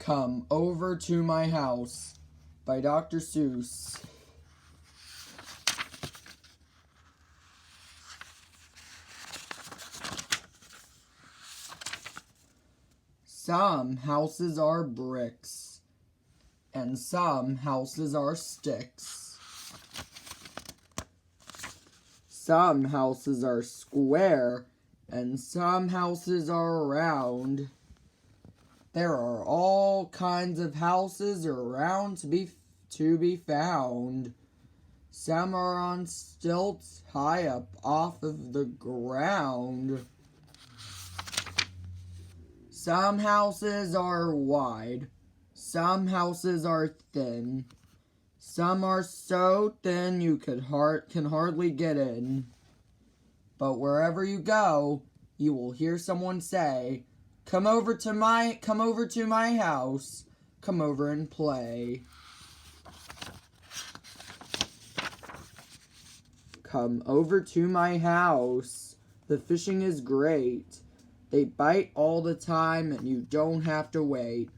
Come Over to My House by Dr. Seuss. Some houses are bricks, and some houses are sticks. Some houses are square, and some houses are round. There are all kinds of houses around to be found. Some are on stilts high up off of the ground. Some houses are wide. Some houses are thin. Some are so thin you can hardly get in. But wherever you go, you will hear someone say, Come over to my house. Come over and play. Come over to my house. The fishing is great. They bite all the time and you don't have to wait.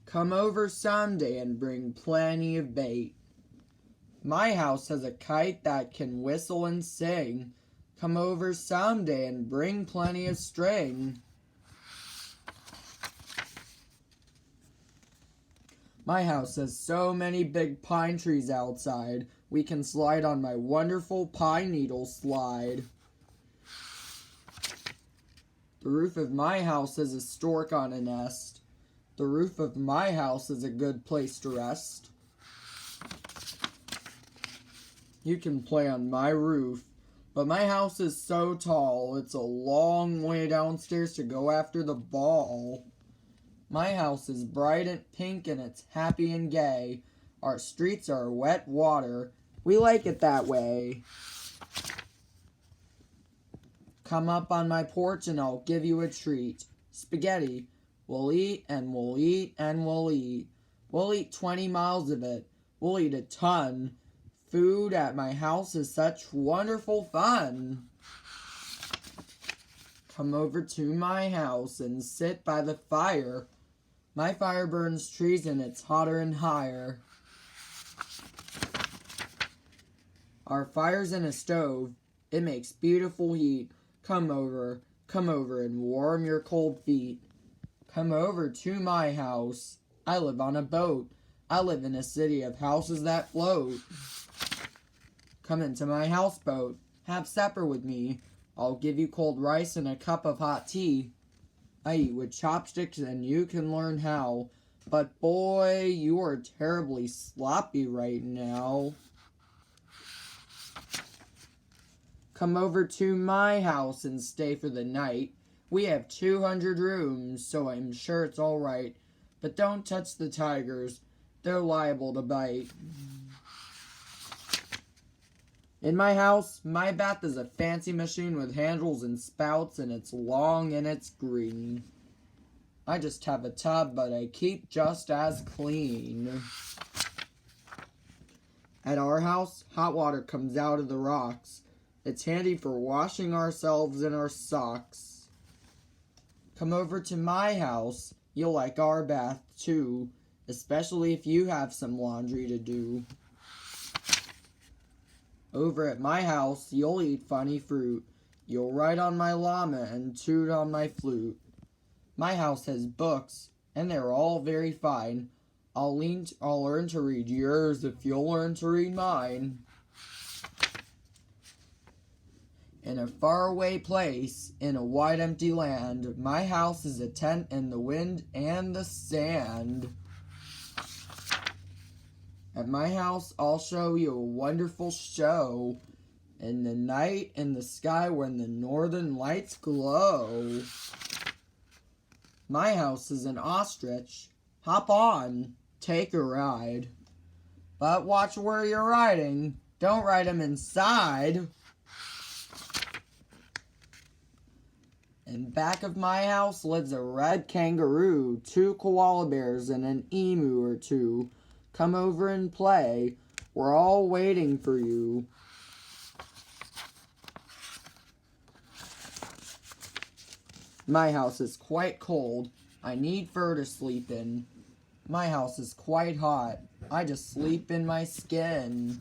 Come over someday and bring plenty of bait. My house has a kite that can whistle and sing. Come over someday and bring plenty of string. My house has so many big pine trees outside. We can slide on my wonderful pine needle slide. The roof of my house has a stork on a nest. The roof of my house is a good place to rest. You can play on my roof, but my house is so tall, it's a long way downstairs to go after the ball. My house is bright and pink and it's happy and gay. Our streets are wet water. We like it that way. Come up on my porch and I'll give you a treat. Spaghetti. We'll eat and we'll eat and we'll eat. We'll eat 20 miles of it. We'll eat a ton. Food at my house is such wonderful fun. Come over to my house and sit by the fire. My fire burns trees and it's hotter and higher. Our fire's in a stove. It makes beautiful heat. Come over and warm your cold feet. Come over to my house. I live on a boat. I live in a city of houses that float. Come into my houseboat. Have supper with me. I'll give you cold rice and a cup of hot tea. I eat with chopsticks and you can learn how. But boy, you are terribly sloppy right now. Come over to my house and stay for the night. We have 200 rooms, so I'm sure it's all right. But don't touch the tigers. They're liable to bite. In my house, my bath is a fancy machine with handles and spouts, and it's long and it's green. I just have a tub, but I keep just as clean. At our house, hot water comes out of the rocks. It's handy for washing ourselves in our socks. Come over to my house. You'll like our bath too, especially if you have some laundry to do. Over at my house, you'll eat funny fruit. You'll ride on my llama and toot on my flute. My house has books, and they're all very fine. I'll learn to read yours if you'll learn to read mine. In a faraway place, in a wide empty land, my house is a tent in the wind and the sand. At my house, I'll show you a wonderful show. In the night, in the sky, when the northern lights glow. My house is an ostrich. Hop on, take a ride. But watch where you're riding. Don't ride him inside. In back of my house lives a red kangaroo, 2 koala bears, and an emu or two. Come over and play. We're all waiting for you. My house is quite cold. I need fur to sleep in. My house is quite hot. I just sleep in my skin.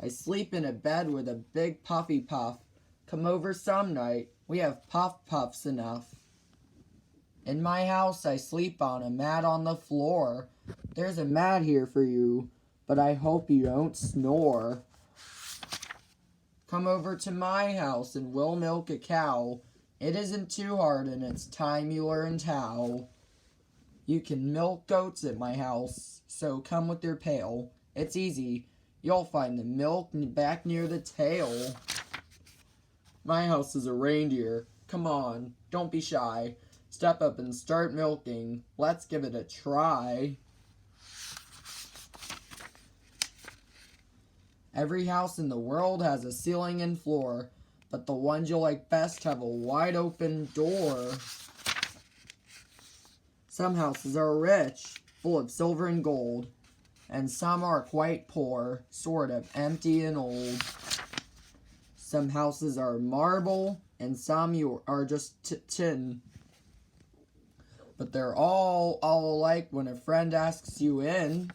I sleep in a bed with a big puffy puff. Come over some night, we have puff puffs enough. In my house I sleep on a mat on the floor. There's a mat here for you, but I hope you don't snore. Come over to my house and we'll milk a cow. It isn't too hard and it's time you learned how. You can milk goats at my house, so come with your pail. It's easy. You'll find the milk back near the tail. My house is a reindeer. Come on, don't be shy. Step up and start milking. Let's give it a try. Every house in the world has a ceiling and floor, but the ones you like best have a wide open door. Some houses are rich, full of silver and gold, and some are quite poor, sort of empty and old. Some houses are marble, and some are just tin. But they're all alike when a friend asks you in.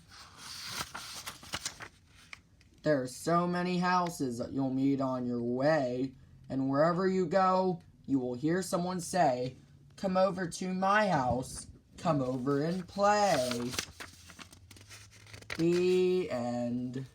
There are so many houses that you'll meet on your way, and wherever you go, you will hear someone say, "Come over to my house, come over and play." The end.